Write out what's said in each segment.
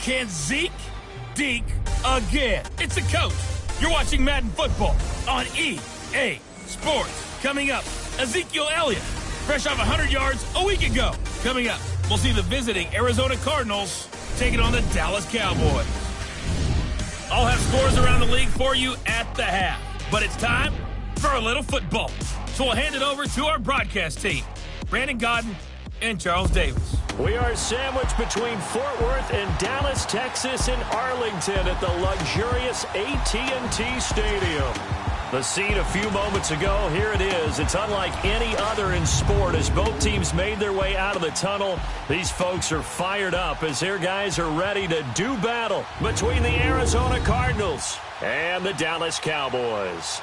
Can Zeke deke again? It's the coach. You're watching Madden football on EA Sports. Coming up, Ezekiel Elliott, fresh off 100 yards a week ago. Coming up, we'll see the visiting Arizona Cardinals taking on the Dallas Cowboys. I'll have scores around the league for you at the half. But it's time for a little football. So we'll hand it over to our broadcast team, Brandon Godden and Charles Davis. We are sandwiched between Fort Worth and Dallas, Texas, and Arlington at the luxurious AT&T Stadium. The scene a few moments ago, here it is. It's unlike any other in sport as both teams made their way out of the tunnel. These folks are fired up as their guys are ready to do battle between the Arizona Cardinals and the Dallas Cowboys.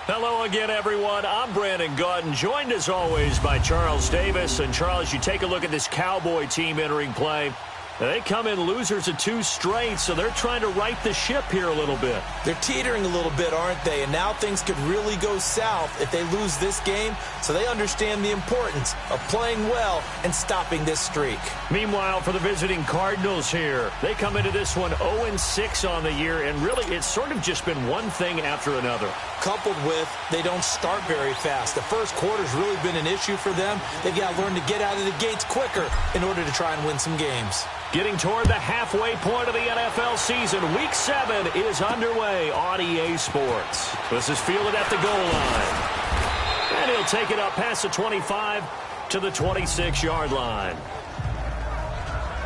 Hello again, everyone. I'm Brandon Godden, joined as always by Charles Davis. And Charles, you take a look at this Cowboy team entering play. They come in losers of 2 straight, so they're trying to right the ship here a little bit. They're teetering a little bit, aren't they? And now things could really go south if they lose this game, so they understand the importance of playing well and stopping this streak. Meanwhile, for the visiting Cardinals here, they come into this one 0-6 on the year, and really it's sort of just been one thing after another. Coupled with they don't start very fast. The first quarter's really been an issue for them. They've got to learn to get out of the gates quicker in order to try and win some games. Getting toward the halfway point of the NFL season, Week 7 is underway on EA Sports. This is fielded at the goal line. And he'll take it up past the 25 to the 26-yard line.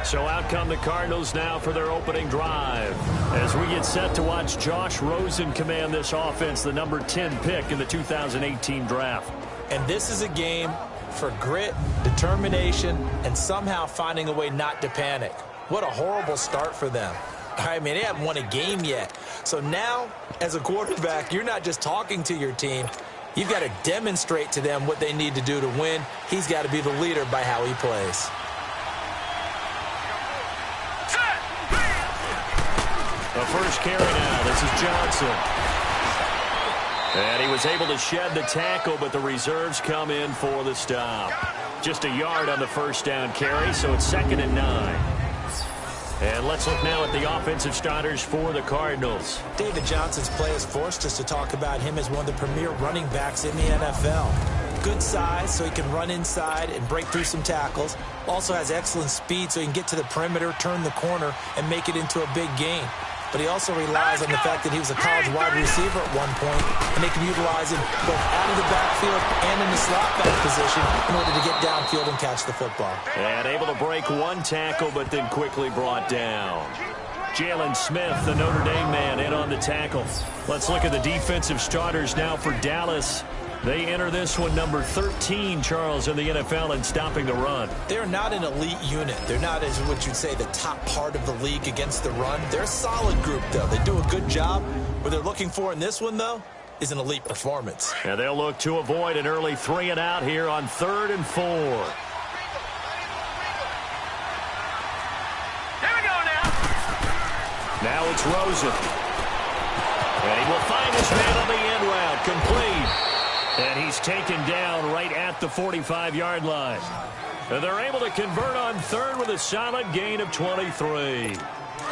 So out come the Cardinals now for their opening drive. As we get set to watch Josh Rosen command this offense, the number 10 pick in the 2018 draft. And this is a game for grit, determination, and somehow finding a way not to panic. What a horrible start for them. I mean, they haven't won a game yet. So now, as a quarterback, you're not just talking to your team. You've got to demonstrate to them what they need to do to win. He's got to be the leader by how he plays. The first carry now. This is Johnson. And he was able to shed the tackle, but the reserves come in for the stop. Just a yard on the first down carry, so it's 2nd and 9. And let's look now at the offensive starters for the Cardinals. David Johnson's play has forced us to talk about him as one of the premier running backs in the NFL. Good size, so he can run inside and break through some tackles. Also has excellent speed, so he can get to the perimeter, turn the corner, and make it into a big gain. But he also relies on the fact that he was a college wide receiver at one point, and they can utilize him both out of the backfield and in the slot back position in order to get downfield and catch the football. And able to break one tackle, but then quickly brought down. Jalen Smith, the Notre Dame man, in on the tackle. Let's look at the defensive starters now for Dallas. They enter this one number 13, Charles, in the NFL in stopping the run. They're not an elite unit. They're not, as what you'd say, the top part of the league against the run. They're a solid group, though. They do a good job. What they're looking for in this one, though, is an elite performance. And they'll look to avoid an early 3-and-out here on 3rd and 4. Here we go now. Now it's Rosen. And he will find his man on the end route. Complete. And he's taken down right at the 45-yard line. And they're able to convert on 3rd with a solid gain of 23.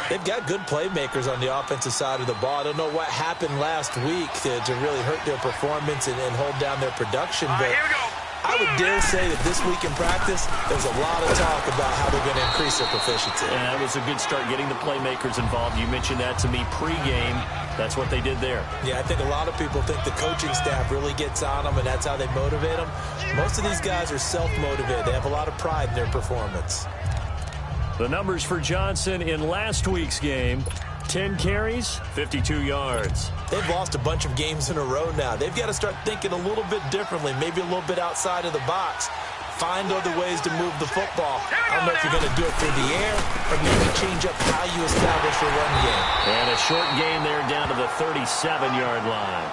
They've got good playmakers on the offensive side of the ball. I don't know what happened last week to really hurt their performance and hold down their production. But I would dare say that this week in practice, there's a lot of talk about how they're going to increase their proficiency. And that was a good start, getting the playmakers involved. You mentioned that to me pregame. That's what they did there. Yeah, I think a lot of people think the coaching staff really gets on them, and that's how they motivate them. Most of these guys are self-motivated. They have a lot of pride in their performance. The numbers for Johnson in last week's game: 10 carries, 52 yards. They've lost a bunch of games in a row now. They've got to start thinking a little bit differently, maybe a little bit outside of the box. Find other ways to move the football. I don't know if you're going to do it through the air or maybe change up how you establish your run game. And a short gain there down to the 37-yard line.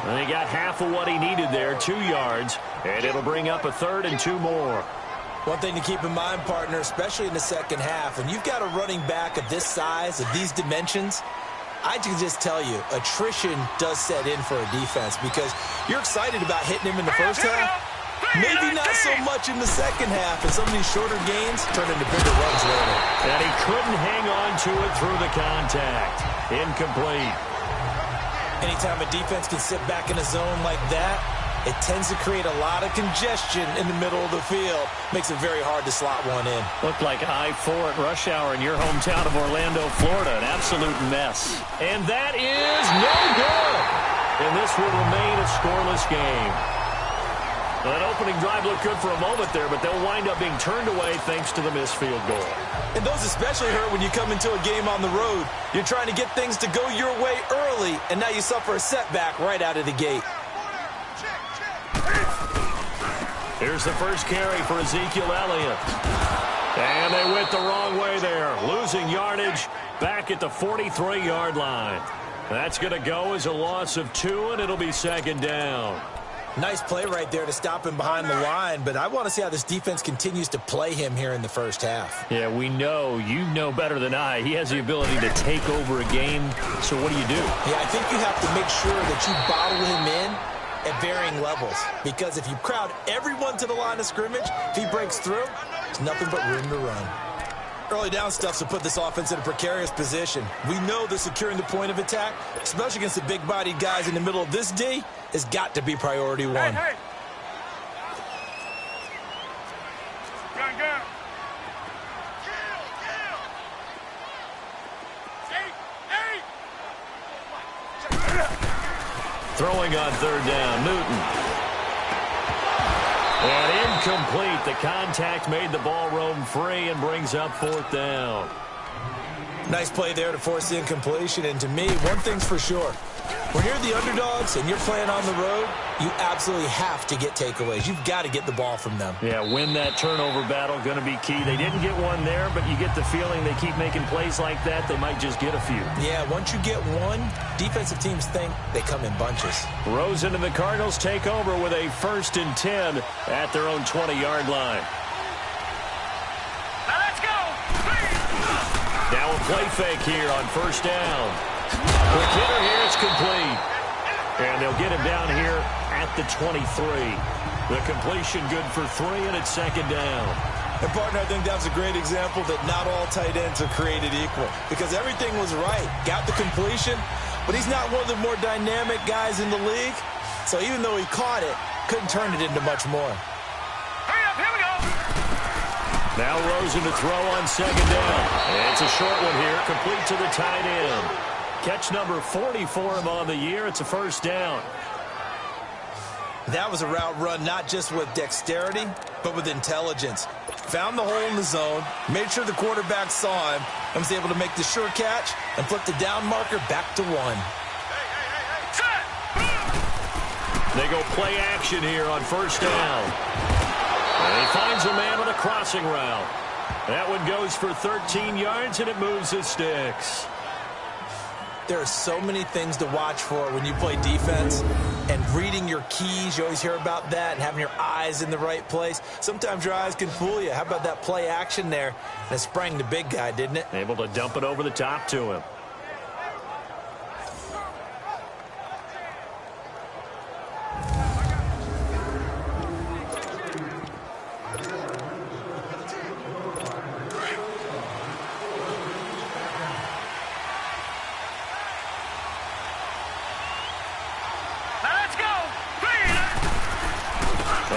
And he got half of what he needed there, 2 yards, and it'll bring up a 3rd and 2 more. One thing to keep in mind, partner, especially in the second half, when you've got a running back of this size, of these dimensions, I can just tell you, attrition does set in for a defense because you're excited about hitting him in the first half. Maybe not so much in the second half, and some of these shorter gains turn into bigger runs later. And he couldn't hang on to it through the contact. Incomplete. Anytime a defense can sit back in a zone like that, it tends to create a lot of congestion in the middle of the field. Makes it very hard to slot one in. Looked like I-4 at rush hour in your hometown of Orlando, Florida. An absolute mess. And that is no good. And this will remain a scoreless game. That opening drive looked good for a moment there, but they'll wind up being turned away thanks to the missed field goal. And those especially hurt when you come into a game on the road. You're trying to get things to go your way early, and now you suffer a setback right out of the gate. Here's the first carry for Ezekiel Elliott. And they went the wrong way there, losing yardage back at the 43-yard line. That's going to go as a loss of 2, and it'll be second down. Nice play right there to stop him behind the line, but I want to see how this defense continues to play him here in the first half. Yeah, we know. You know better than I. He has the ability to take over a game, so what do you do? Yeah, I think you have to make sure that you bottle him in at varying levels, because if you crowd everyone to the line of scrimmage, if he breaks through, there's nothing but room to run. Early down stuff to put this offense in a precarious position. We know that securing the point of attack, especially against the big-bodied guys in the middle of this D, has got to be priority one. Hey. Gun. Throwing on third down, Newton. And incomplete. The contact made the ball roam free and brings up fourth down. Nice play there to force the incompletion. And to me, one thing's for sure. When you're the underdogs and you're playing on the road, you absolutely have to get takeaways. You've got to get the ball from them. Yeah, win that turnover battle, going to be key. They didn't get one there, but you get the feeling they keep making plays like that, they might just get a few. Yeah, once you get one, defensive teams think they come in bunches. Rosen and the Cardinals take over with a 1st and 10 at their own 20-yard line. Now let's go. Now a play fake here on first down. Quick hitter here, it's complete. And they'll get him down here at the 23. The completion good for 3, and it's second down. And, partner, I think that was a great example that not all tight ends are created equal, because everything was right. Got the completion, but he's not one of the more dynamic guys in the league. So even though he caught it, couldn't turn it into much more. Hurry up, here we go. Now Rosen to throw on second down. And it's a short one here, complete to the tight end. Catch number 40 for him on the year. It's a first down. That was a route run not just with dexterity, but with intelligence. Found the hole in the zone, made sure the quarterback saw him, and was able to make the sure catch and flip the down marker back to 1. Set. They go play action here on first down. And he finds a man on a crossing route. That one goes for 13 yards, and it moves the sticks. There are so many things to watch for when you play defense, and reading your keys, you always hear about that, and having your eyes in the right place. Sometimes your eyes can fool you. How about that play action there? And it sprang the big guy, didn't it? Able to dump it over the top to him.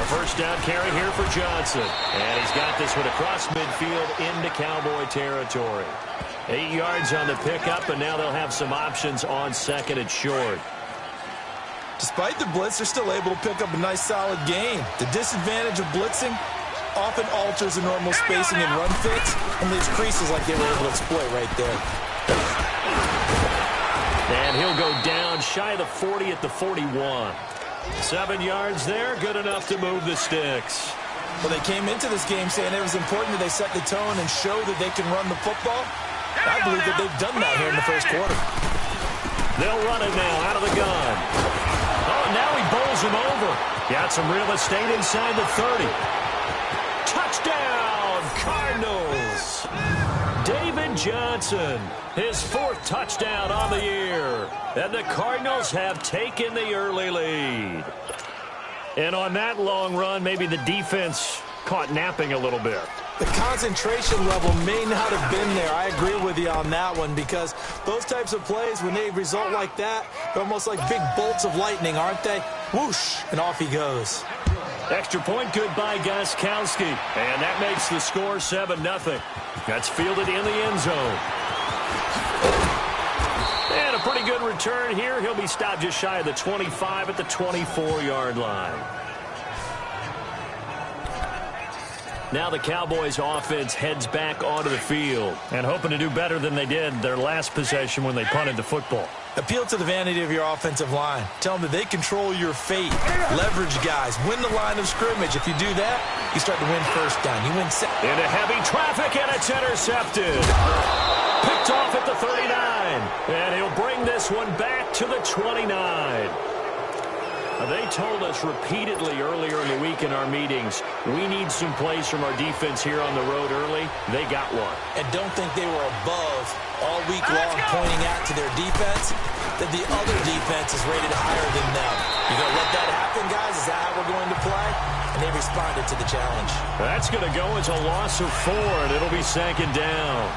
First down carry here for Johnson. And he's got this one across midfield into Cowboy territory. 8 yards on the pickup, and now they'll have some options on second and short. Despite the blitz, they're still able to pick up a nice solid gain. The disadvantage of blitzing often alters the normal spacing and run fits and leaves creases like they were able to exploit right there. And he'll go down shy of the 40 at the 41. 7 yards there, good enough to move the sticks. Well, they came into this game saying it was important that they set the tone and show that they can run the football. I believe that they've done that here in the first quarter. They'll run it now out of the gun. Oh, now he bowls him over. Got some real estate inside the 30. Touchdown, Cardinals. David Johnson, his 4th touchdown on the year. And the Cardinals have taken the early lead. And on that long run, maybe the defense caught napping a little bit. The concentration level may not have been there. I agree with you on that one, because those types of plays, when they result like that, they're almost like big bolts of lightning, aren't they? Whoosh, and off he goes. Extra point good by Gostkowski. And that makes the score 7-0. That's fielded in the end zone. And a pretty good return here. He'll be stopped just shy of the 25 at the 24-yard line. Now the Cowboys offense heads back onto the field and hoping to do better than they did their last possession when they punted the football. Appeal to the vanity of your offensive line. Tell them that they control your fate. Leverage guys. Win the line of scrimmage. If you do that, you start to win first down. You win second. Into heavy traffic, and it's intercepted. Picked off at the 39. And he'll bring this one back to the 29. They told us repeatedly earlier in the week in our meetings, we need some plays from our defense here on the road early. They got one. And don't think they were above all week long pointing out to their defense that the other defense is rated higher than them. You going to let that happen, guys? Is that how we're going to play? And they responded to the challenge. That's going to go as a loss of 4, and it'll be second down.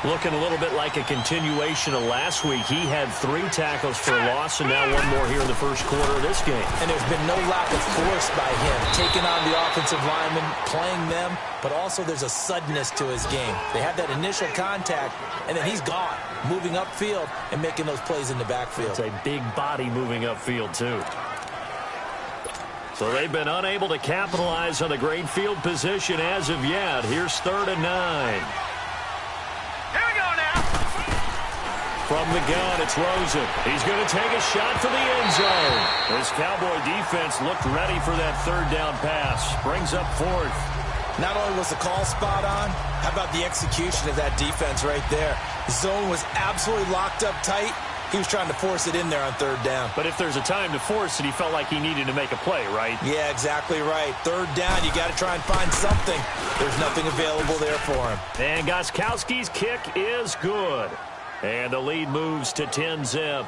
Looking a little bit like a continuation of last week. He had 3 tackles for a loss, and now 1 more here in the first quarter of this game. And there's been no lack of force by him, taking on the offensive linemen, playing them, but also there's a suddenness to his game. They have that initial contact, and then he's gone, moving upfield and making those plays in the backfield. It's a big body moving upfield, too. So they've been unable to capitalize on a great field position as of yet. Here's 3rd and 9. From the gun, it's Rosen. He's going to take a shot for the end zone. This Cowboy defense looked ready for that 3rd down pass. Brings up 4th. Not only was the call spot on, how about the execution of that defense right there? The zone was absolutely locked up tight. He was trying to force it in there on 3rd down. But if there's a time to force it, he felt like he needed to make a play, right? Yeah, exactly right. 3rd down, you got to try and find something. There's nothing available there for him. And Gostkowski's kick is good. And the lead moves to 10-zip.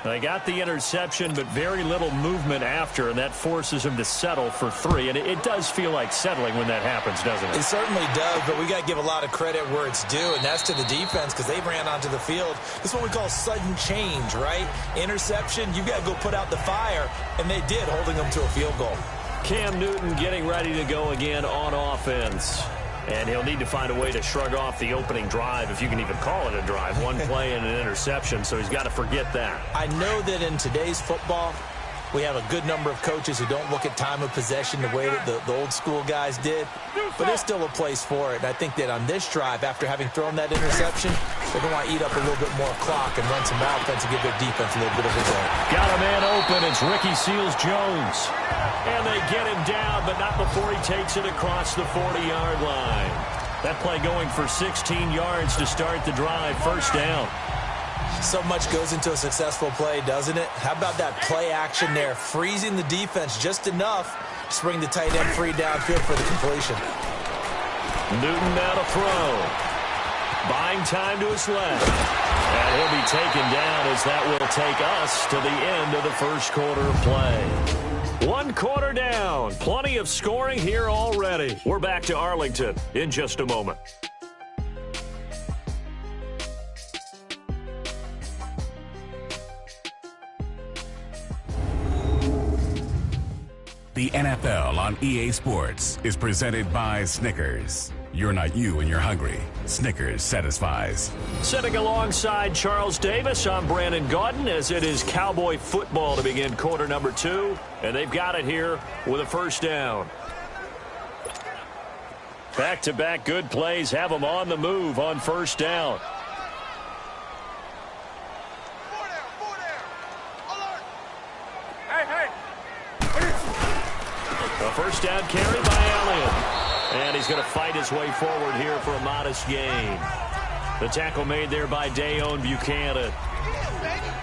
They got the interception, but very little movement after, and that forces him to settle for 3. And it does feel like settling when that happens, doesn't it? It certainly does, but we got to give a lot of credit where it's due, and that's to the defense, because they ran onto the field. This is what we call sudden change, right? Interception, you got to go put out the fire, and they did, holding them to a field goal. Cam Newton getting ready to go again on offense. And he'll need to find a way to shrug off the opening drive, if you can even call it a drive. 1 play and an interception, so he's got to forget that. I know that in today's football, we have a good number of coaches who don't look at time of possession the way that the old school guys did, but there's still a place for it. And I think that on this drive, after having thrown that interception, they're going to want to eat up a little bit more clock and run some offense and give their defense a little bit of a go. Got a man open. It's Ricky Seals-Jones. And they get him down, but not before he takes it across the 40-yard line. That play going for 16 yards to start the drive. 1st down. So much goes into a successful play, doesn't it? How about that play action there, freezing the defense just enough to bring the tight end free downfield for the completion. Newton now to throw. Buying time to his left. And he'll be taken down as that will take us to the end of the first quarter of play. 1 quarter down. Plenty of scoring here already. We're back to Arlington in just a moment. The NFL on EA Sports is presented by Snickers. You're not you when you're hungry. Snickers satisfies. Sitting alongside Charles Davis, I'm Brandon Gaudin, as it is Cowboy football to begin quarter number 2. And they've got it here with a 1st down. Back-to-back good plays have them on the move on 1st down. A 1st down carry by Elliott. And he's going to fight his way forward here for a modest gain. The tackle made there by Dayon Buchanan.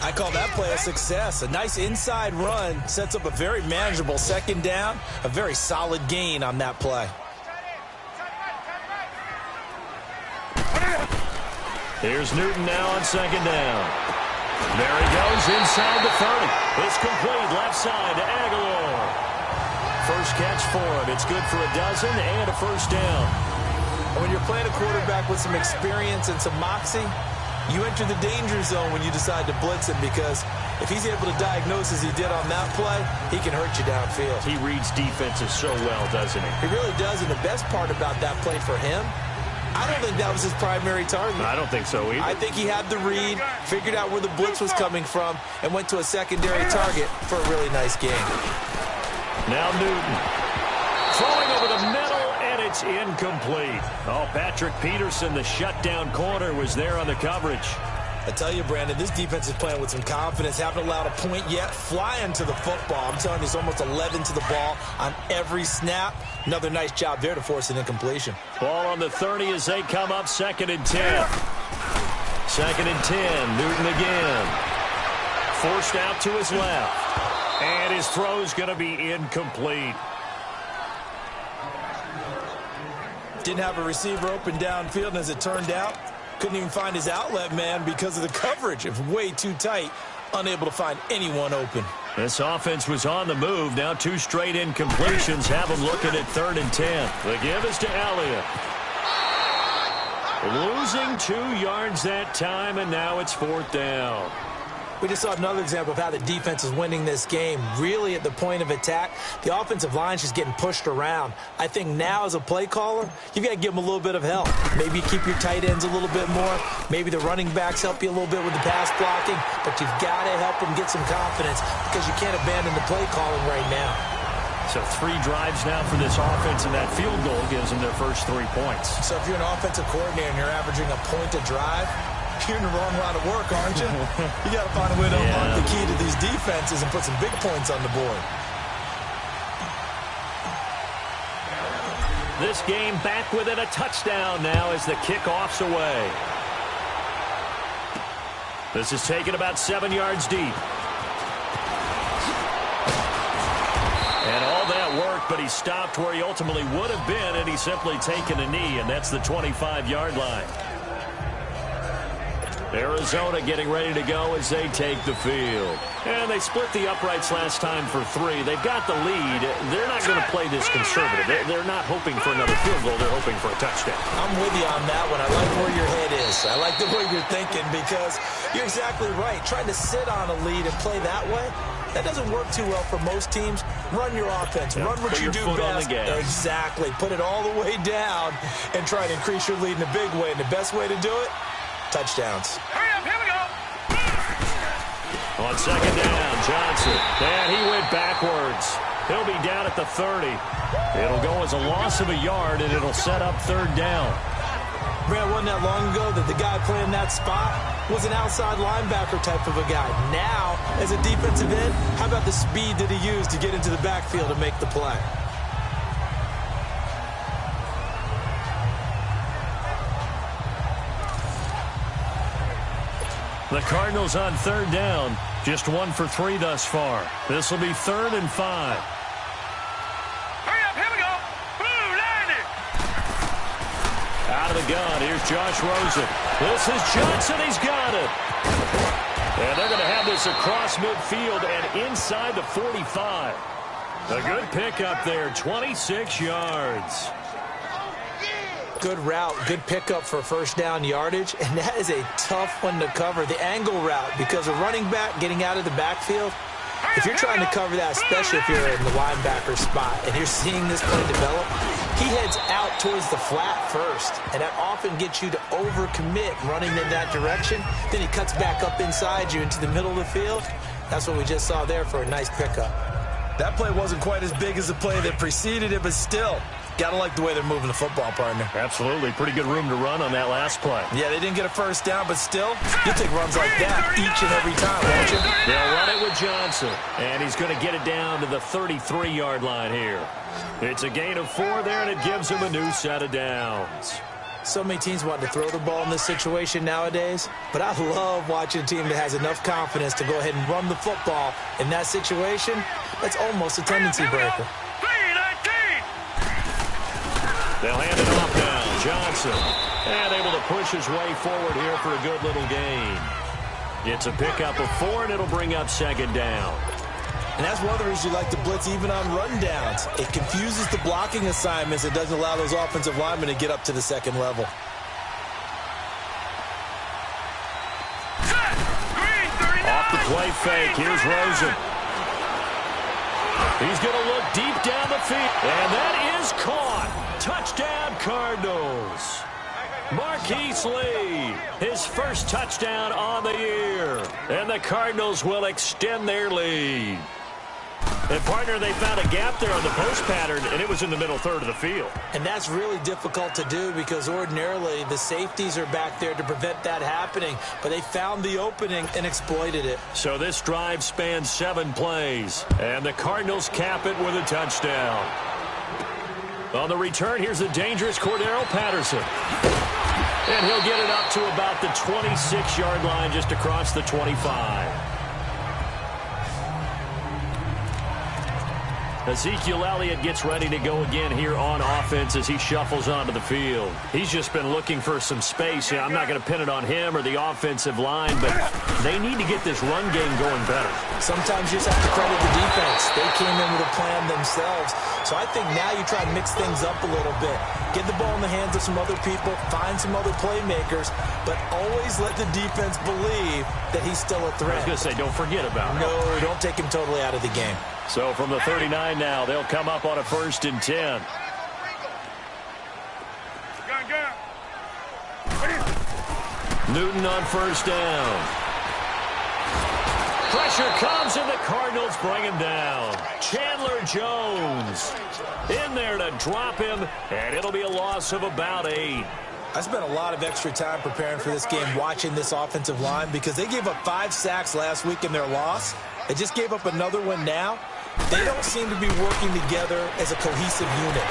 I call that play a success. A nice inside run sets up a very manageable 2nd down. A very solid gain on that play. Here's Newton now on 2nd down. There he goes inside the 30. It's complete left side to Aguilar. first catch for him. It's good for a dozen and a first down. And when you're playing a quarterback with some experience and some moxie, you enter the danger zone when you decide to blitz him, because if he's able to diagnose as he did on that play, he can hurt you downfield. He reads defenses so well, doesn't he? He really does, and the best part about that play for him, I don't think that was his primary target. I don't think so either. I think he had the read, figured out where the blitz was coming from, and went to a secondary target for a really nice game. Now Newton. Throwing over the middle, and it's incomplete. Oh, Patrick Peterson, the shutdown corner, was there on the coverage. I tell you, Brandon, this defense is playing with some confidence. Haven't allowed a point yet. Flying to the football. I'm telling you, it's almost 11 to the ball on every snap. Another nice job there to force an incompletion. Ball on the 30 as they come up 2nd and 10. 2nd and 10. Newton again. Forced out to his left. And his throw's going to be incomplete. Didn't have a receiver open downfield, and as it turned out, couldn't even find his outlet man because of the coverage. It was way too tight, unable to find anyone open. This offense was on the move. Now 2 straight incompletions have them looking at 3rd and 10. The give is to Elliott. Losing 2 yards that time, and now it's 4th down. We just saw another example of how the defense is winning this game. Really at the point of attack, the offensive line is just getting pushed around. I think now as a play caller, you've got to give them a little bit of help. Maybe you keep your tight ends a little bit more. Maybe the running backs help you a little bit with the pass blocking. But you've got to help them get some confidence, because you can't abandon the play calling right now. So 3 drives now for this offense, and that field goal gives them their first 3 points. So if you're an offensive coordinator and you're averaging a point a drive, you're in the wrong line of work, aren't you? You got to find a way to unlock the key to these defenses and put some big points on the board. This game back within a touchdown now as the kickoff's away. This is taken about 7 yards deep. And all that work, but he stopped where he ultimately would have been, and he's simply taken a knee, and that's the 25-yard line. Arizona getting ready to go as they take the field. And they split the uprights last time for 3. They've got the lead. They're not going to play this conservative. They're not hoping for another field goal. They're hoping for a touchdown. I'm with you on that one. I like where your head is. I like the way you're thinking, because you're exactly right. Trying to sit on a lead and play that way, that doesn't work too well for most teams. Run your offense. Run what you do best. Exactly. Put it all the way down and try to increase your lead in a big way. And the best way to do it, touchdowns. Hurry up, here we go. On 2nd down, Johnson. And he went backwards. He'll be down at the 30. It'll go as a loss of a yard, and it'll set up 3rd down. Man, wasn't that long ago that the guy playing that spot was an outside linebacker type of a guy. Now, as a defensive end, how about the speed that he used to get into the backfield and make the play? The Cardinals on 3rd down. Just 1 for 3 thus far. This will be 3rd and 5. Hurry up, here we go. Blue, 90. Out of the gun, here's Josh Rosen. This is Johnson, he's got it. And they're going to have this across midfield and inside the 45. A good pickup there, 26 yards. Good route, good pickup for 1st down yardage, and that is a tough one to cover. The angle route, because a running back getting out of the backfield, if you're trying to cover that, especially if you're in the linebacker spot and you're seeing this play develop, he heads out towards the flat first, and that often gets you to overcommit running in that direction. Then he cuts back up inside you into the middle of the field. That's what we just saw there for a nice pickup. That play wasn't quite as big as the play that preceded it, but still, gotta like the way they're moving the football, partner. Absolutely. Pretty good room to run on that last play. Yeah, they didn't get a 1st down, but still, you'll take runs like that each and every time, won't you? They'll run it with Johnson, and he's going to get it down to the 33-yard line here. It's a gain of 4 there, and it gives him a new set of downs. So many teams want to throw the ball in this situation nowadays, but I love watching a team that has enough confidence to go ahead and run the football. In that situation, that's almost a tendency breaker. They'll hand it off now. Johnson, and able to push his way forward here for a good little gain. It's a pickup of 4, and it'll bring up 2nd down. And that's one of the reasons you like to blitz even on rundowns. It confuses the blocking assignments. It doesn't allow those offensive linemen to get up to the second level. Off the play fake, here's Rosen. He's going to look deep down the field. And that is caught. Touchdown, Cardinals. Marquise Lee, his first touchdown on the year. And the Cardinals will extend their lead. And, partner, they found a gap there on the post pattern, and it was in the middle third of the field. And that's really difficult to do because ordinarily the safeties are back there to prevent that happening. But they found the opening and exploited it. So this drive spans 7 plays, and the Cardinals cap it with a touchdown. On the return, here's the dangerous Cordero Patterson. And he'll get it up to about the 26-yard line, just across the 25. Ezekiel Elliott gets ready to go again here on offense as he shuffles onto the field. He's just been looking for some space. I'm not going to pin it on him or the offensive line, but they need to get this run game going better. Sometimes you just have to credit the defense. They came in with a plan themselves. So I think now you try to mix things up a little bit. Get the ball in the hands of some other people, find some other playmakers, but always let the defense believe that he's still a threat. I was going to say, don't forget about him. No, don't take him totally out of the game. So from the 39 now, they'll come up on a 1st and 10. Newton on 1st down. Pressure comes, and the Cardinals bring him down. Chandler Jones in there to drop him, and it'll be a loss of about 8. I spent a lot of extra time preparing for this game watching this offensive line because they gave up 5 sacks last week in their loss. They just gave up another one now. They don't seem to be working together as a cohesive unit.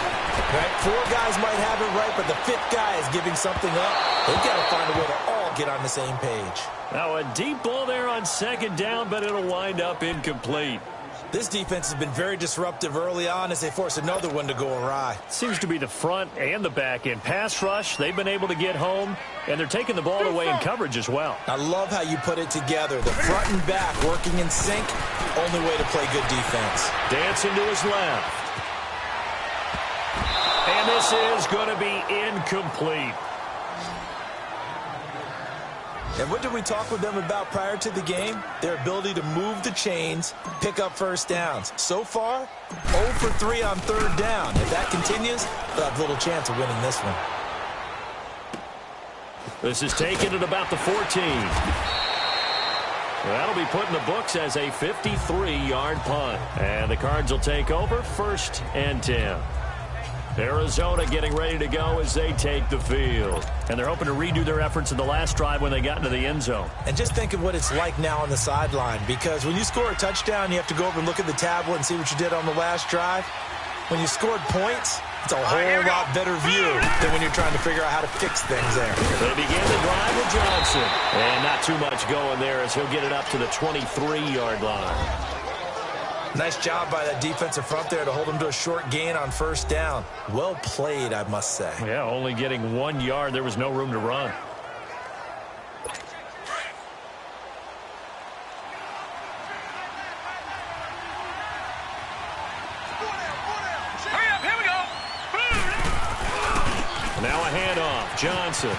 Right? 4 guys might have it right, but the 5th guy is giving something up. They've got to find a way to all get on the same page. Now a deep ball there on 2nd down, but it'll wind up incomplete. This defense has been very disruptive early on as they force another one to go awry. Seems to be the front and the back end. Pass rush, they've been able to get home, and they're taking the ball away in coverage as well. I love how you put it together. The front and back working in sync, only way to play good defense. Dancing to his left. And this is going to be incomplete. And what did we talk with them about prior to the game? Their ability to move the chains, pick up 1st downs. So far, 0 for 3 on 3rd down. If that continues, they'll have little chance of winning this one. This is taken at about the 14. That'll be put in the books as a 53-yard punt. And the Cards will take over 1st and 10. Arizona getting ready to go as they take the field. And they're hoping to redo their efforts in the last drive when they got into the end zone. And just think of what it's like now on the sideline, because when you score a touchdown, you have to go over and look at the tablet and see what you did on the last drive. When you scored points, it's a whole lot better view than when you're trying to figure out how to fix things there. They begin the drive with Johnson. And not too much going there as he'll get it up to the 23-yard line. Nice job by that defensive front there to hold him to a short gain on 1st down. Well played, I must say. Yeah, only getting 1 yard. There was no room to run. Hurry up, here we go. Now a handoff. Johnson.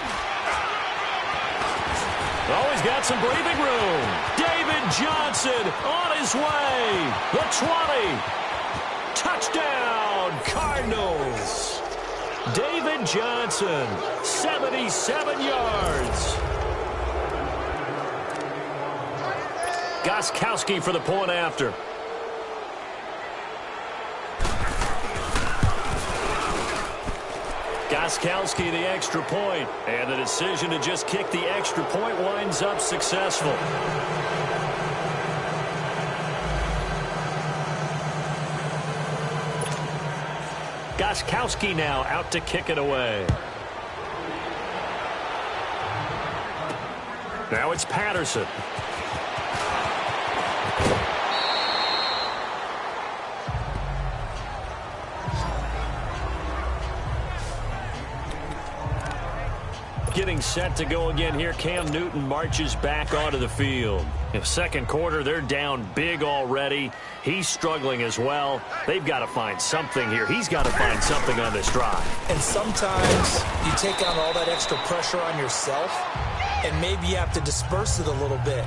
Oh, he's got some breathing room. David Johnson on his way. The 20. Touchdown, Cardinals. David Johnson, 77 yards. Gostkowski for the point after. Gostkowski the extra point, and the decision to just kick the extra point winds up successful. Gostkowski now out to kick it away. Now it's Patterson. getting set to go again here. Cam Newton marches back onto the field. In the second quarter, they're down big already. He's struggling as well. They've got to find something here. He's got to find something on this drive. And sometimes you take on all that extra pressure on yourself, and maybe you have to disperse it a little bit.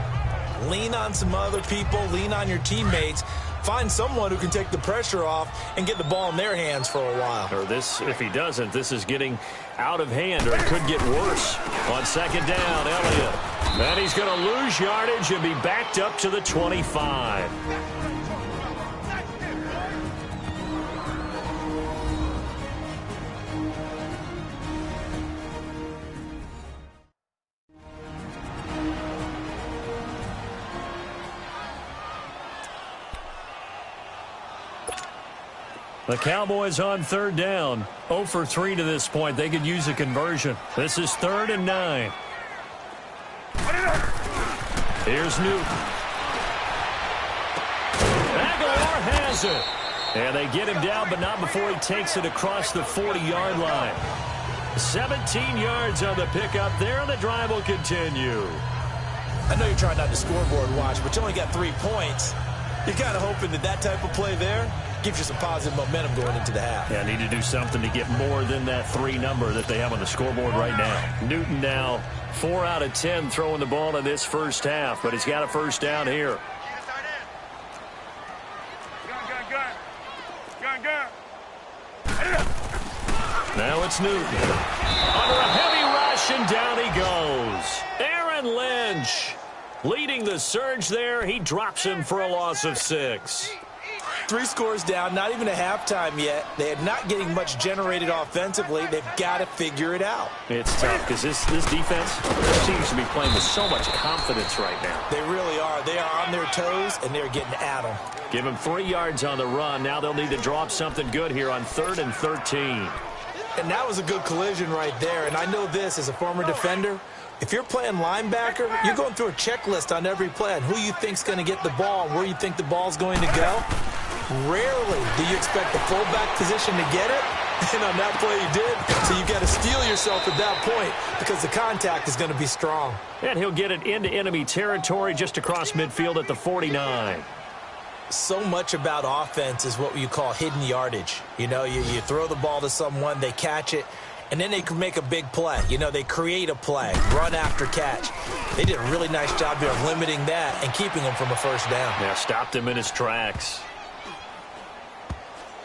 Lean on some other people, lean on your teammates. Find someone who can take the pressure off and get the ball in their hands for a while. Or this, if he doesn't, this is getting out of hand, or it could get worse. On second down, Elliott. And he's going to lose yardage and be backed up to the 25. The Cowboys on third down. 0 for 3 to this point. They could use a conversion. This is 3rd and 9. Here's Newton. Aguilar has it. And they get him down, but not before he takes it across the 40-yard line. 17 yards on the pickup there, and the drive will continue. I know you're trying not to scoreboard watch, but you only got 3 points. You're kind of hoping that that type of play there gives you some positive momentum going into the half. Yeah, need to do something to get more than that 3 number that they have on the scoreboard right now. Newton now 4 out of 10 throwing the ball in this first half, but he's got a first down here. Now it's Newton. Under a heavy rush, and down he goes. Aaron Lynch leading the surge there. He drops him for a loss of 6. 3 scores down, not even a halftime yet. They are not getting much generated offensively. They've got to figure it out. It's tough because this defense seems to be playing with so much confidence right now. They really are. They are on their toes, and they're getting at them. Give them 3 yards on the run. Now they'll need to draw up something good here on 3rd and 13. And that was a good collision right there. And I know this as a former defender. If you're playing linebacker, you're going through a checklist on every play on who you think's going to get the ball and where you think the ball's going to go. Rarely do you expect the fullback position to get it, and on that play you did. So you've got to steel yourself at that point because the contact is going to be strong. And he'll get it into enemy territory just across midfield at the 49. So much about offense is what you call hidden yardage. You know, you throw the ball to someone, they catch it, and then they can make a big play. You know, they create a play, run after catch. They did a really nice job there of limiting that and keeping him from a first down. Yeah, stopped him in his tracks.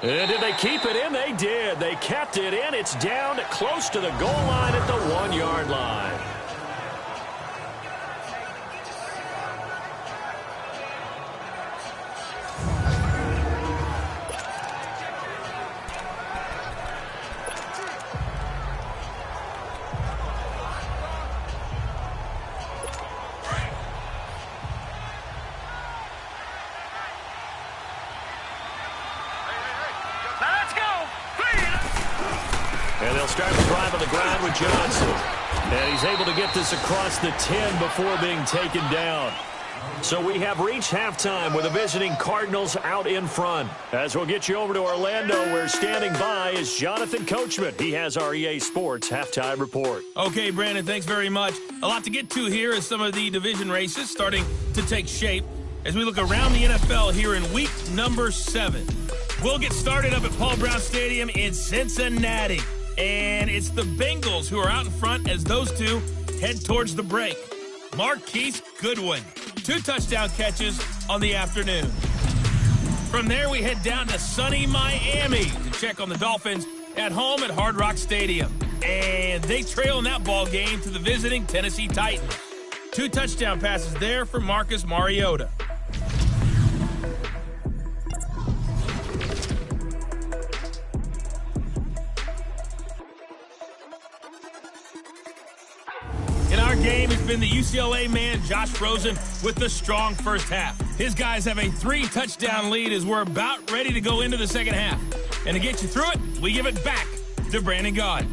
And did they keep it in? They did. They kept it in. It's down close to the goal line at the 1-yard line. And they'll start the drive on the ground with Johnson. And he's able to get this across the 10 before being taken down. So we have reached halftime with the visiting Cardinals out in front. As we'll get you over to Orlando, where standing by is Jonathan Coachman. He has our EA Sports halftime report. Okay, Brandon, thanks very much. A lot to get to here as some of the division races starting to take shape as we look around the NFL here in week number 7. We'll get started up at Paul Brown Stadium in Cincinnati. And it's the Bengals who are out in front as those two head towards the break. Marquise Goodwin, 2 touchdown catches on the afternoon. From there, we head down to sunny Miami to check on the Dolphins at home at Hard Rock Stadium. And they trail in that ball game to the visiting Tennessee Titans. 2 touchdown passes there for Marcus Mariota. Game, it's been the UCLA man, Josh Rosen, with the strong first half. His guys have a 3-touchdown lead as we're about ready to go into the second half. And to get you through it, we give it back to Brandon Gaud.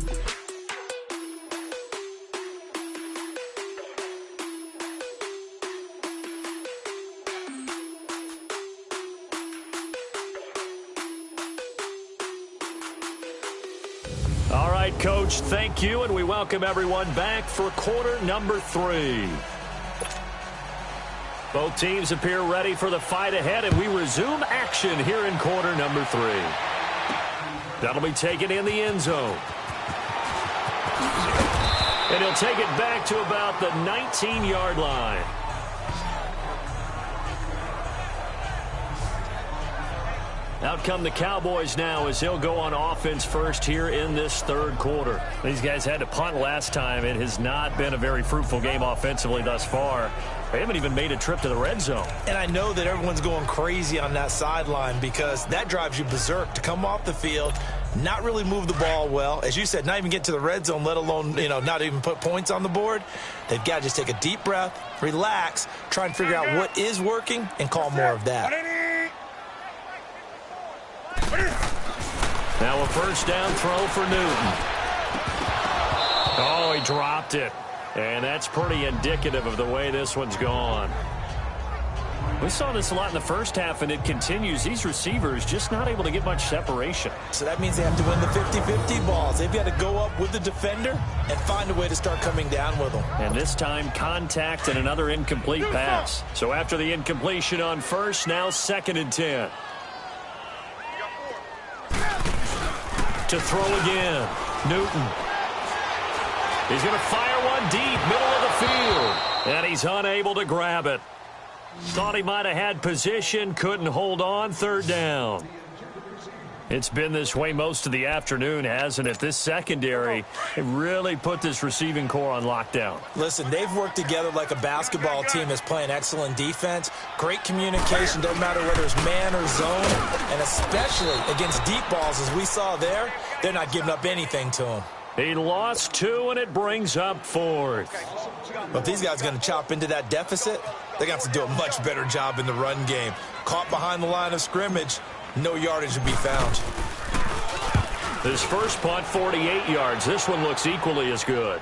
Coach, thank you, and we welcome everyone back for quarter number 3. Both teams appear ready for the fight ahead, and we resume action here in quarter number 3. That'll be taken in the end zone. And he'll take it back to about the 19-yard line. Out come the Cowboys now as they'll go on offense first here in this third quarter. These guys had to punt last time. It has not been a very fruitful game offensively thus far. They haven't even made a trip to the red zone. And I know that everyone's going crazy on that sideline because that drives you berserk to come off the field, not really move the ball well. As you said, not even get to the red zone, let alone, not even put points on the board. They've got to just take a deep breath, relax, try and figure out what is working, and call more of that. Now a first down throw for Newton. Oh, he dropped it. And that's pretty indicative of the way this one's gone. We saw this a lot in the first half, and it continues. These receivers just not able to get much separation. So that means they have to win the 50-50 balls. They've got to go up with the defender and find a way to start coming down with them. And this time, contact and another incomplete pass. So after the incompletion on first, now 2nd and 10. To throw again, Newton. He's going to fire one deep, middle of the field. And he's unable to grab it. Thought he might have had position, couldn't hold on, 3rd down. It's been this way most of the afternoon, hasn't it? This secondary, it really put this receiving core on lockdown. Listen, they've worked together like a basketball team that's playing excellent defense. Great communication, doesn't matter whether it's man or zone. And especially against deep balls, as we saw there, they're not giving up anything to them. He lost 2, and it brings up 4th. But if these guys are going to chop into that deficit, they're going to have to do a much better job in the run game. Caught behind the line of scrimmage, no yardage to be found. This first punt, 48 yards. This one looks equally as good.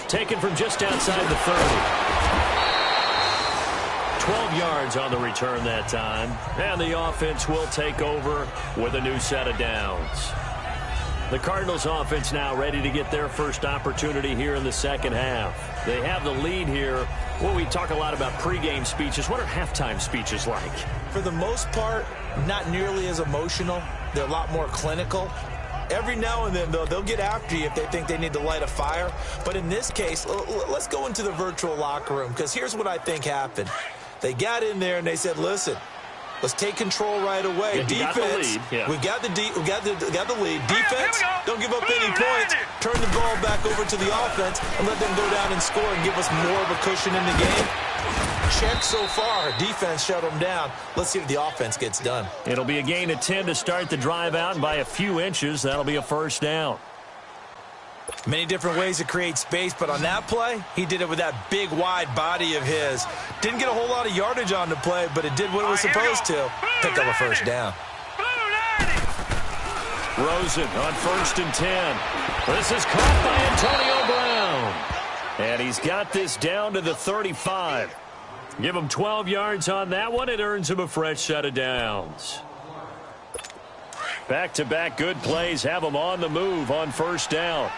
Taken from just outside the 30. 12 yards on the return that time. And the offense will take over with a new set of downs. The Cardinals offense now ready to get their first opportunity here in the second half. They have the lead here. Well, we talk a lot about pregame speeches. What are halftime speeches like? For the most part, not nearly as emotional. They're a lot more clinical. Every now and then, though, they'll get after you if they think they need to light a fire. But in this case, let's go into the virtual locker room, because here's what I think happened. They got in there and they said, listen, let's take control right away. Yeah, defense, we've got the lead. Defense, don't give up any points. Turn the ball back over to the offense and let them go down and score and give us more of a cushion in the game. Check so far. Defense shut them down. Let's see if the offense gets done. It'll be a gain of 10 to start the drive out, and by a few inches, that'll be a first down. Many different ways to create space, but on that play, he did it with that big, wide body of his. Didn't get a whole lot of yardage on the play, but it did what it was supposed to. Pick up a first down. Rosen on 1st and 10. This is caught by Antonio Brown. And he's got this down to the 35. Give him 12 yards on that one. It earns him a fresh set of downs. Back-to-back good plays have him on the move on first down.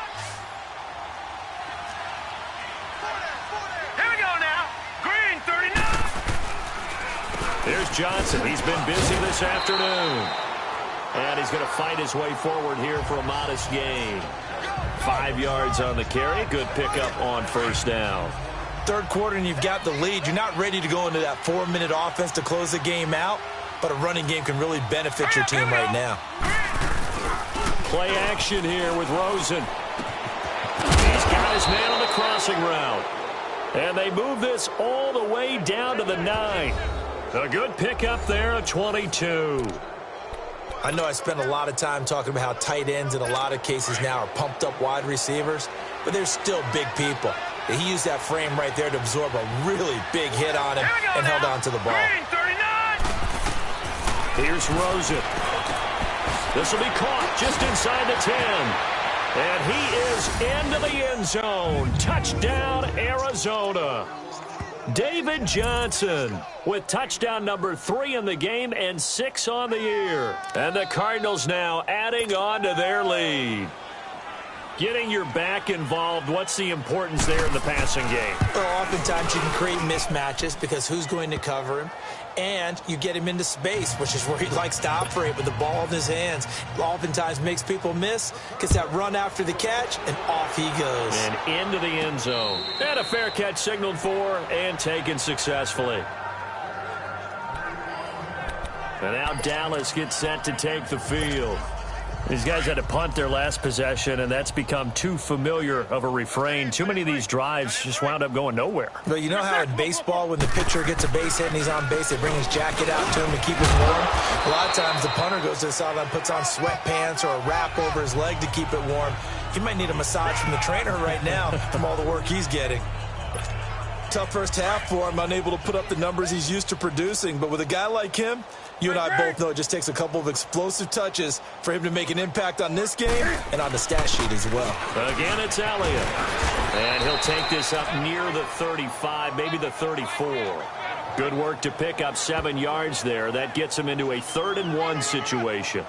Here we go now. Green 39. Here's Johnson. He's been busy this afternoon. And he's going to fight his way forward here for a modest gain. 5 yards on the carry. Good pickup on first down. Third quarter and you've got the lead. You're not ready to go into that 4-minute offense to close the game out, but a running game can really benefit your team right now. Play action here with Rosen. He's got his man on the crossing route. And they move this all the way down to the 9. A good pickup there at 22. I know I spent a lot of time talking about how tight ends in a lot of cases now are pumped up wide receivers, but they're still big people. He used that frame right there to absorb a really big hit on him and held on to the ball. Here's Rosen. This will be caught just inside the 10. And he is into the end zone. Touchdown, Arizona. David Johnson with touchdown number 3 in the game and 6 on the year. And the Cardinals now adding on to their lead. Getting your back involved, what's the importance there in the passing game? Well, oftentimes you can create mismatches because who's going to cover him? And you get him into space, which is where he likes to operate with the ball in his hands. Oftentimes makes people miss, gets that run after the catch, and off he goes. And into the end zone. And a fair catch signaled for and taken successfully. And now Dallas gets set to take the field. These guys had to punt their last possession, and that's become too familiar of a refrain. Too many of these drives just wound up going nowhere. But you know how in baseball, when the pitcher gets a base hit and he's on base, they bring his jacket out to him to keep him warm? A lot of times the punter goes to the sideline, puts on sweatpants or a wrap over his leg to keep it warm. He might need a massage from the trainer right now from all the work he's getting. Tough first half for him, unable to put up the numbers he's used to producing. But with a guy like him, you and I both know it just takes a couple of explosive touches for him to make an impact on this game and on the stat sheet as well. Again, it's Elliott. And he'll take this up near the 35, maybe the 34. Good work to pick up 7 yards there. That gets him into a 3rd-and-1 situation.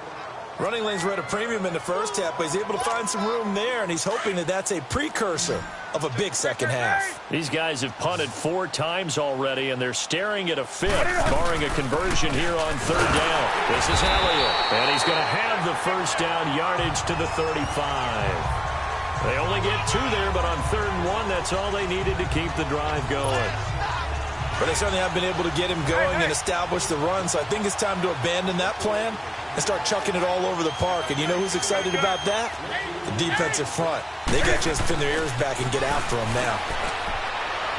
Running lanes were at a premium in the first half, but he's able to find some room there, and he's hoping that that's a precursor of a big second half. These guys have punted 4 times already, and they're staring at a 5th, barring a conversion here on 3rd down. This is Elliott, and he's going to have the first down yardage to the 35. They only get 2 there, but on 3rd-and-1, that's all they needed to keep the drive going. But they certainly have been able to get him going and establish the run, so I think it's time to abandon that plan and start chucking it all over the park. And you know who's excited about that? The defensive front. They got a chance to pin their ears back and get after him now.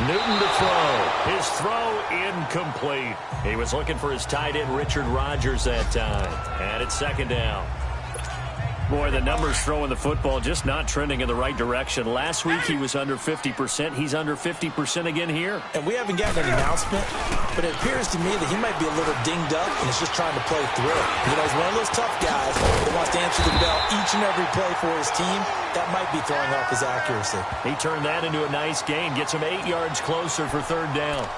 Newton to throw. His throw incomplete. He was looking for his tight end, Richard Rodgers, that time. And it's 2nd down. Boy, the numbers throwing the football just not trending in the right direction. Last week he was under 50%. He's under 50% again here. And we haven't gotten an announcement, but it appears to me that he might be a little dinged up and is just trying to play through it. You know, he's one of those tough guys that wants to answer the bell each and every play for his team. That might be throwing off his accuracy. He turned that into a nice gain. Gets him 8 yards closer for 3rd down.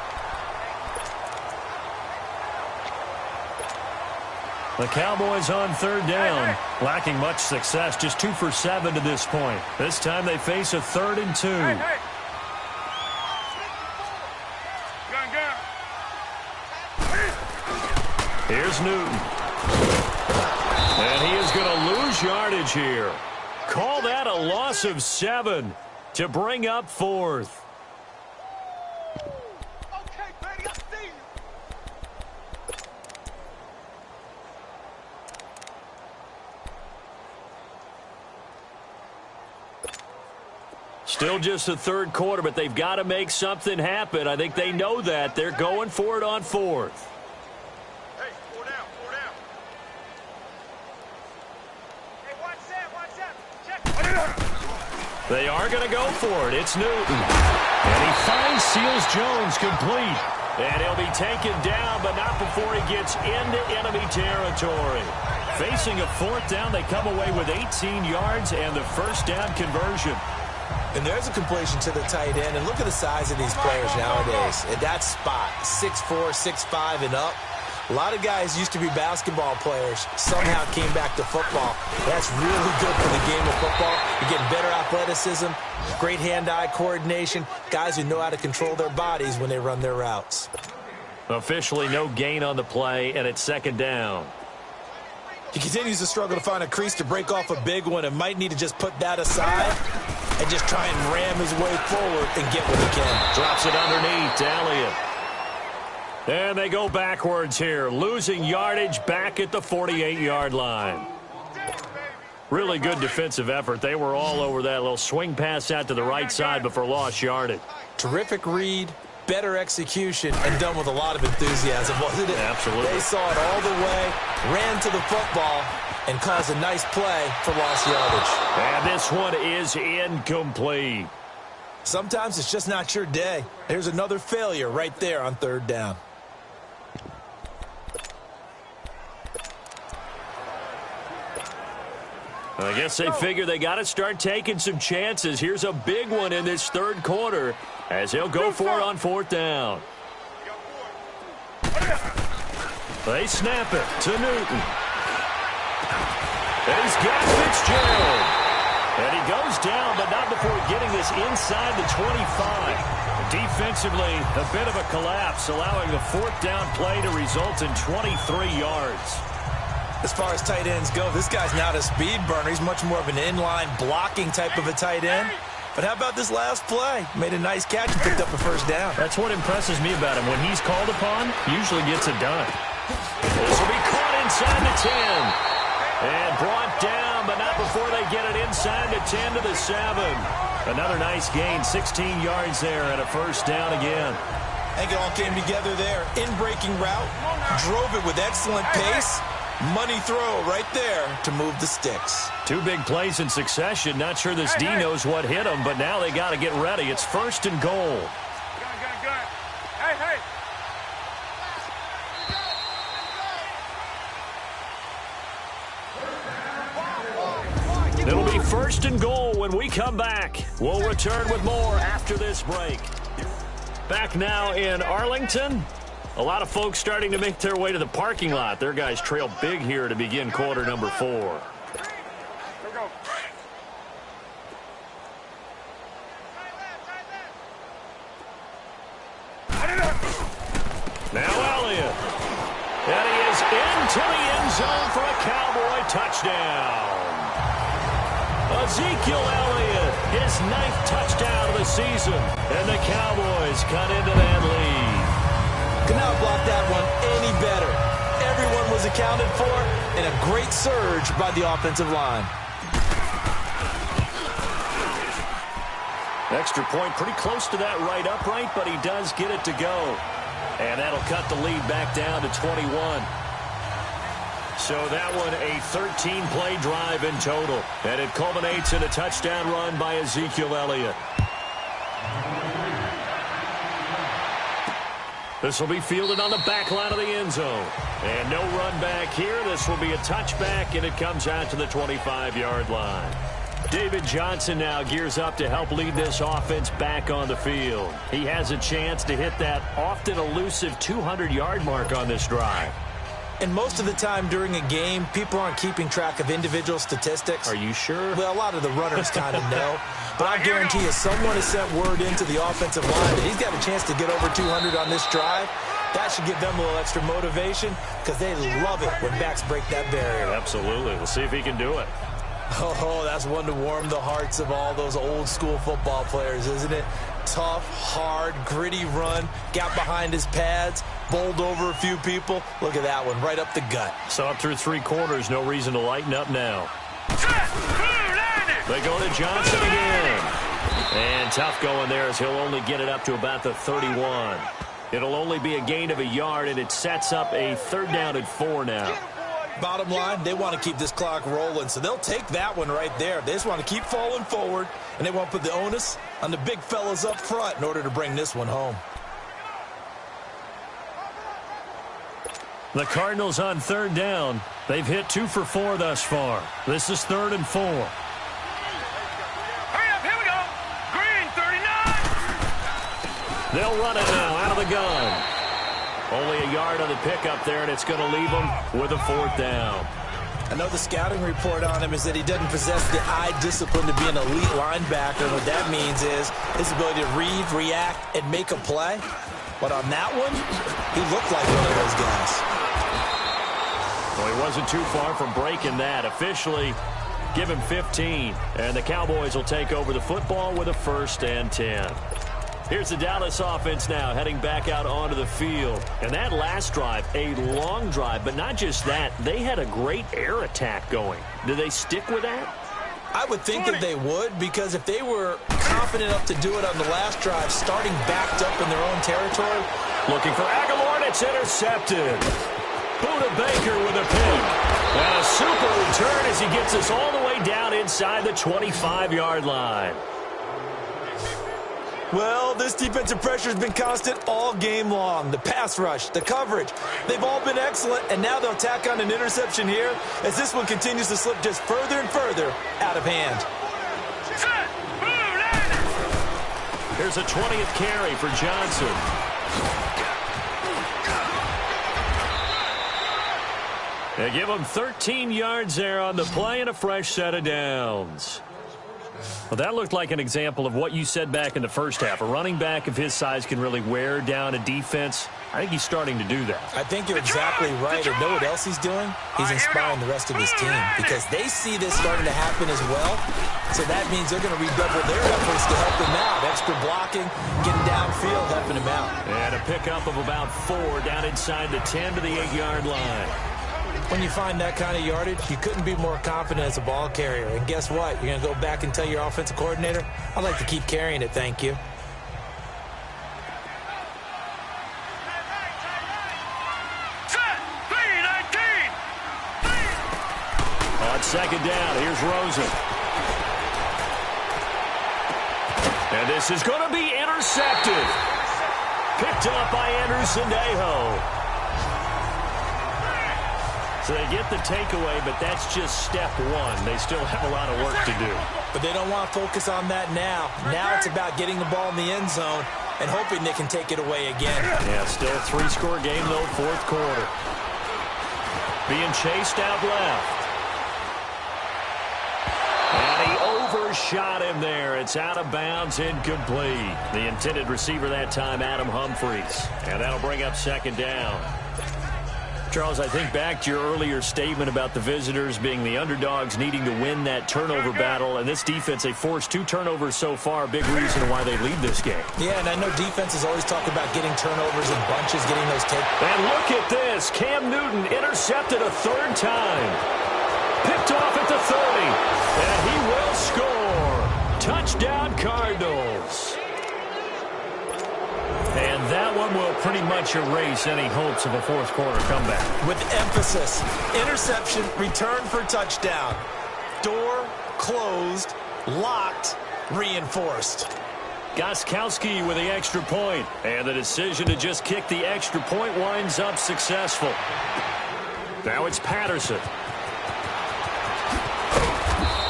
The Cowboys on 3rd down, lacking much success, just 2 for 7 to this point. This time they face a 3rd-and-2. Here's Newton. And he is going to lose yardage here. Call that a loss of 7 to bring up 4th. Still just the 3rd quarter, but they've got to make something happen. I think they know that. They're going for it on 4th. Hey, 4 down, 4 down. Hey, watch that. Check. They are going to go for it. It's Newton. And he finds Seals Jones complete. And he'll be taken down, but not before he gets into enemy territory. Facing a 4th down, they come away with 18 yards and the first down conversion. And there's a completion to the tight end. And look at the size of these players nowadays. At that spot, 6'4", 6'5", and up. A lot of guys used to be basketball players, somehow came back to football. That's really good for the game of football. You're getting better athleticism, great hand-eye coordination, guys who know how to control their bodies when they run their routes. Officially no gain on the play, and it's 2nd down. He continues to struggle to find a crease to break off a big one and might need to just put that aside and just try and ram his way forward and get what he can. Drops it underneath to Elliott. And they go backwards here, losing yardage back at the 48-yard line. Really good defensive effort. They were all over that little swing pass out to the right side, but for lost yardage. Terrific read, better execution, and done with a lot of enthusiasm, wasn't it? Absolutely. They saw it all the way, ran to the football, and caused a nice play for lost yardage. And this one is incomplete. Sometimes it's just not your day. There's another failure right there on 3rd down. I guess they figure they got to start taking some chances. Here's a big one in this 3rd quarter as he'll go for it on 4th down. They snap it to Newton. And he's got Fitzgerald. And he goes down, but not before getting this inside the 25. Defensively, a bit of a collapse, allowing the fourth down play to result in 23 yards. As far as tight ends go, this guy's not a speed burner. He's much more of an inline blocking type of a tight end. But how about this last play? Made a nice catch and picked up a first down. That's what impresses me about him. When he's called upon, he usually gets it done. This will be caught inside the 10. And brought down, but not before they get it inside the 10 to the 7. Another nice gain, 16 yards there, and a first down again. I think it all came together there. In-breaking route, drove it with excellent pace. Money throw right there to move the sticks. Two big plays in succession. Not sure this D knows what hit him, but now they got to get ready. It's first and goal. It'll be first and goal when we come back. We'll return with more after this break. Back now in Arlington. A lot of folks starting to make their way to the parking lot. Their guys trail big here to begin quarter number 4. Now Elliott. And he is into the end zone for a Cowboy touchdown. Ezekiel Elliott, his 9th touchdown of the season. And the Cowboys cut into that lead. Could not block that one any better. Everyone was accounted for, and a great surge by the offensive line. Extra point pretty close to that right upright, but he does get it to go. And that'll cut the lead back down to 21. So that one a 13-play drive in total. And it culminates in a touchdown run by Ezekiel Elliott. This will be fielded on the back line of the end zone. And no run back here. This will be a touchback, and it comes out to the 25-yard line. David Johnson now gears up to help lead this offense back on the field. He has a chance to hit that often elusive 200-yard mark on this drive. And most of the time during a game, people aren't keeping track of individual statistics. Are you sure? Well, a lot of the runners kind of know. But I guarantee you someone has sent word into the offensive line that he's got a chance to get over 200 on this drive. That should give them a little extra motivation because they love it when backs break that barrier. Absolutely. We'll see if he can do it. Oh, that's one to warm the hearts of all those old-school football players, isn't it? Tough, hard, gritty run, got behind his pads, bowled over a few people. Look at that one, right up the gut. Saw it through 3 quarters, no reason to lighten up now. They go to Johnson again. And tough going there as he'll only get it up to about the 31. It'll only be a gain of a yard, and it sets up a 3rd down and 4 now. Bottom line, they want to keep this clock rolling, so they'll take that one right there. They just want to keep falling forward, and they want to put the onus on the big fellas up front in order to bring this one home. The Cardinals on 3rd down. They've hit 2 for 4 thus far. This is 3rd and 4. Hurry up, here we go. Green, 39. They'll run it now out of the gun. Only a yard on the pickup there, and it's going to leave them with a 4th down. I know the scouting report on him is that he doesn't possess the eye discipline to be an elite linebacker. And what that means is his ability to read, react, and make a play. But on that one, he looked like one of those guys. Well, he wasn't too far from breaking that. Officially, give him 15. And the Cowboys will take over the football with a 1st and 10. Here's the Dallas offense now heading back out onto the field. And that last drive, a long drive, but not just that. They had a great air attack going. Do they stick with that? I would think that they would, because if they were confident enough to do it on the last drive, starting backed up in their own territory. Looking for Aguilar, and it's intercepted. Buda Baker with a pick. And a super return as he gets us all the way down inside the 25-yard line. Well, this defensive pressure has been constant all game long. The pass rush, the coverage, they've all been excellent, and now they'll tack on an interception here as this one continues to slip just further and further out of hand. Here's a 20th carry for Johnson. They give him 13 yards there on the play and a fresh set of downs. Well, that looked like an example of what you said back in the first half. A running back of his size can really wear down a defense. I think he's starting to do that. I think you're exactly right. And know what else he's doing? He's inspiring the rest of his team because they see this starting to happen as well. So that means they're going to redouble their efforts to help him out. Extra blocking, getting downfield, helping him out. And a pickup of about 4 down inside the 10 to the 8-yard line. When you find that kind of yardage, you couldn't be more confident as a ball carrier. And guess what? You're going to go back and tell your offensive coordinator, I'd like to keep carrying it, thank you. On second down, here's Rosen. And this is going to be intercepted. Picked up by Anderson-Aho. So they get the takeaway, but that's just step one. They still have a lot of work to do. But they don't want to focus on that now. Now it's about getting the ball in the end zone and hoping they can take it away again. Yeah, still a 3-score game, though, fourth quarter. Being chased out left. And he overshot him there. It's out of bounds, incomplete. The intended receiver that time, Adam Humphries. And that'll bring up second down. Charles, I think back to your earlier statement about the visitors being the underdogs needing to win that turnover battle. And this defense, they forced 2 turnovers so far. Big reason why they lead this game. Yeah, and I know defenses always talk about getting turnovers in bunches, getting those And look at this. Cam Newton intercepted a 3rd time. Picked off at the 30. And he will score. Touchdown, Cardinals. And that one will pretty much erase any hopes of a fourth quarter comeback. With emphasis, interception, return for touchdown. Door closed, locked, reinforced. Gostkowski with the extra point. And the decision to just kick the extra point winds up successful. Now it's Patterson.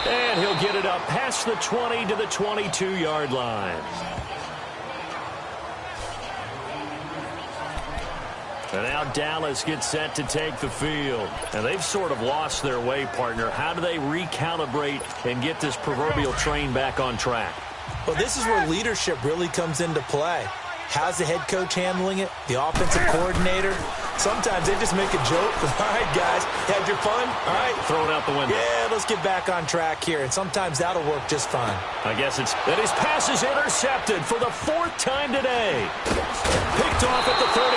And he'll get it up past the 20 to the 22-yard line. And now Dallas gets set to take the field. And they've sort of lost their way, partner. How do they recalibrate and get this proverbial train back on track? Well, this is where leadership really comes into play. How's the head coach handling it? The offensive coordinator? Sometimes they just make a joke. All right, guys, had your fun? All right. Throw it out the window. Yeah, let's get back on track here. And sometimes that'll work just fine. I guess it's that his pass is intercepted for the 4th time today. Picked off at the 38.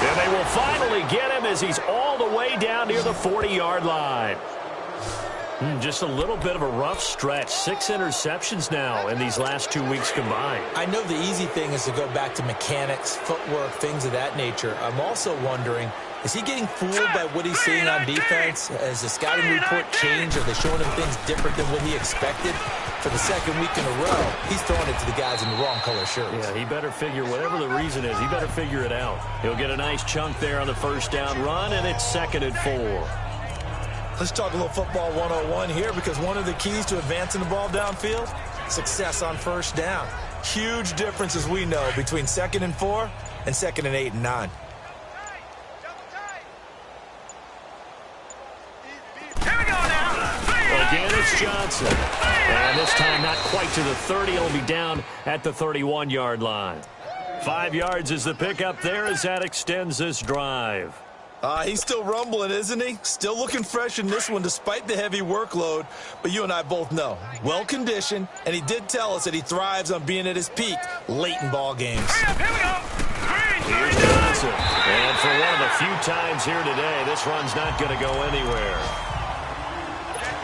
And they will finally get him as he's all the way down near the 40-yard line. Just a little bit of a rough stretch. 6 interceptions now in these last 2 weeks combined. I know the easy thing is to go back to mechanics, footwork, things of that nature. I'm also wondering, is he getting fooled by what he's seeing on defense? Has the scouting report changed? Are they showing him things different than what he expected? For the 2nd week in a row, he's throwing it to the guys in the wrong color shirts. Yeah, he better figure, whatever the reason is, he better figure it out. He'll get a nice chunk there on the 1st down run, and it's 2nd and 4. Let's talk a little football 101 here, because one of the keys to advancing the ball downfield, success on 1st down. Huge difference, as we know, between 2nd and 4 and 2nd and 8 and 9. Here we go now. Again, it's Johnson. And this time not quite to the 30. He'll be down at the 31-yard line. 5 yards is the pickup there as that extends this drive. He's still rumbling, isn't he? Still looking fresh in this one despite the heavy workload. But you and I both know, well-conditioned, and he did tell us that he thrives on being at his peak late in ball games. Here we go. Here's Johnson. And for one of the few times here today, this run's not going to go anywhere.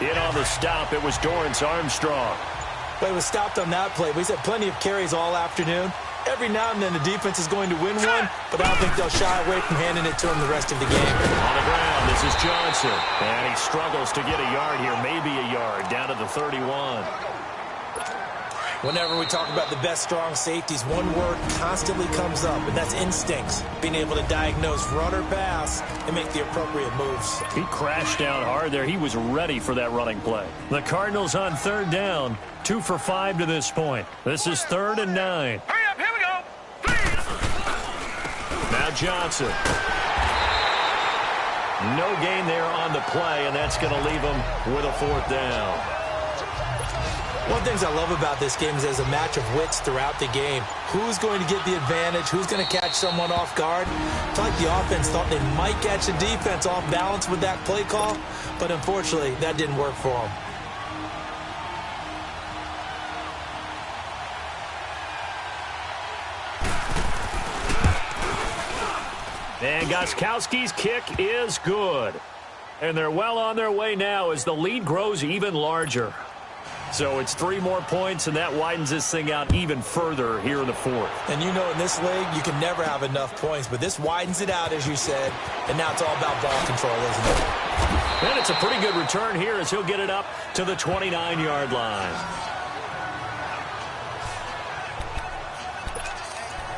In on the stop, it was Dorrance Armstrong. Well, he was stopped on that play, but he's had plenty of carries all afternoon. Every now and then the defense is going to win one, but I don't think they'll shy away from handing it to him the rest of the game. On the ground, this is Johnson. And he struggles to get a yard here, maybe a yard, down to the 31. Whenever we talk about the best strong safeties, one word constantly comes up, and that's instincts. Being able to diagnose run or pass and make the appropriate moves. He crashed down hard there. He was ready for that running play. The Cardinals on 3rd down, 2 for 5 to this point. This is 3rd and 9. Hurry up, here we go. Now Johnson. No gain there on the play, and that's going to leave him with a 4th down. One of the things I love about this game is there's a match of wits throughout the game. Who's going to get the advantage? Who's going to catch someone off guard? I feel like the offense thought they might catch the defense off balance with that play call, but unfortunately, that didn't work for them. And Gostkowski's kick is good. And they're well on their way now as the lead grows even larger. So it's 3 more points, and that widens this thing out even further here in the fourth. And you know in this league, you can never have enough points, but this widens it out, as you said, and now it's all about ball control, isn't it? And it's a pretty good return here as he'll get it up to the 29-yard line.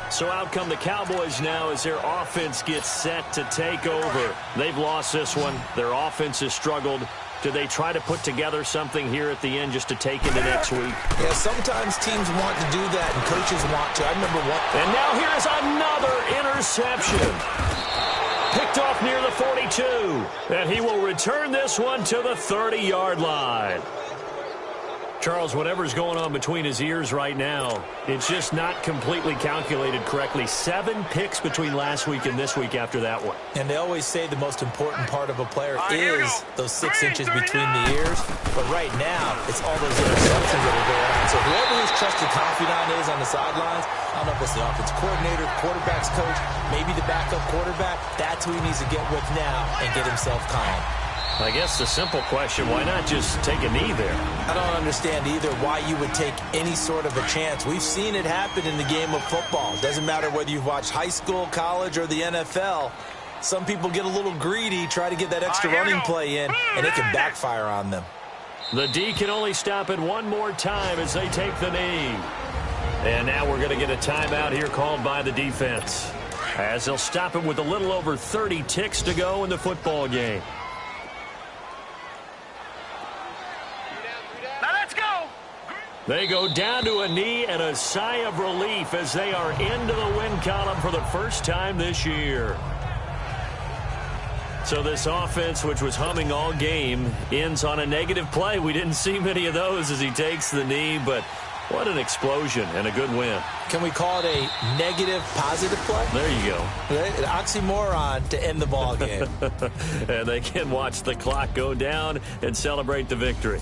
So out come the Cowboys now as their offense gets set to take over. They've lost this one. Their offense has struggled. Do they try to put together something here at the end just to take into next week? Yeah, sometimes teams want to do that and coaches want to. I remember one. And now here's another interception. Picked off near the 42. And he will return this one to the 30-yard line. Charles, whatever's going on between his ears right now, it's just not completely calculated correctly. 7 picks between last week and this week after that one. And they always say the most important part of a player is those 6 inches between the ears. But right now, it's all those interceptions that are going on. So whoever his trusted confidant is on the sidelines, I don't know if it's the offense coordinator, quarterback's coach, maybe the backup quarterback, that's who he needs to get with now and get himself calm. I guess the simple question, why not just take a knee there? I don't understand either why you would take any sort of a chance. We've seen it happen in the game of football. Doesn't matter whether you've watched high school, college, or the NFL. Some people get a little greedy, try to get that extra running play in, and it can backfire on them. The D can only stop it one more time as they take the knee. And now we're going to get a timeout here called by the defense, as they'll stop it with a little over 30 ticks to go in the football game. They go down to a knee and a sigh of relief as they are into the win column for the first time this year. So this offense, which was humming all game, ends on a negative play. We didn't see many of those as he takes the knee, but what an explosion and a good win. Can we call it a negative positive play? There you go. An oxymoron to end the ball game. And they can watch the clock go down and celebrate the victory.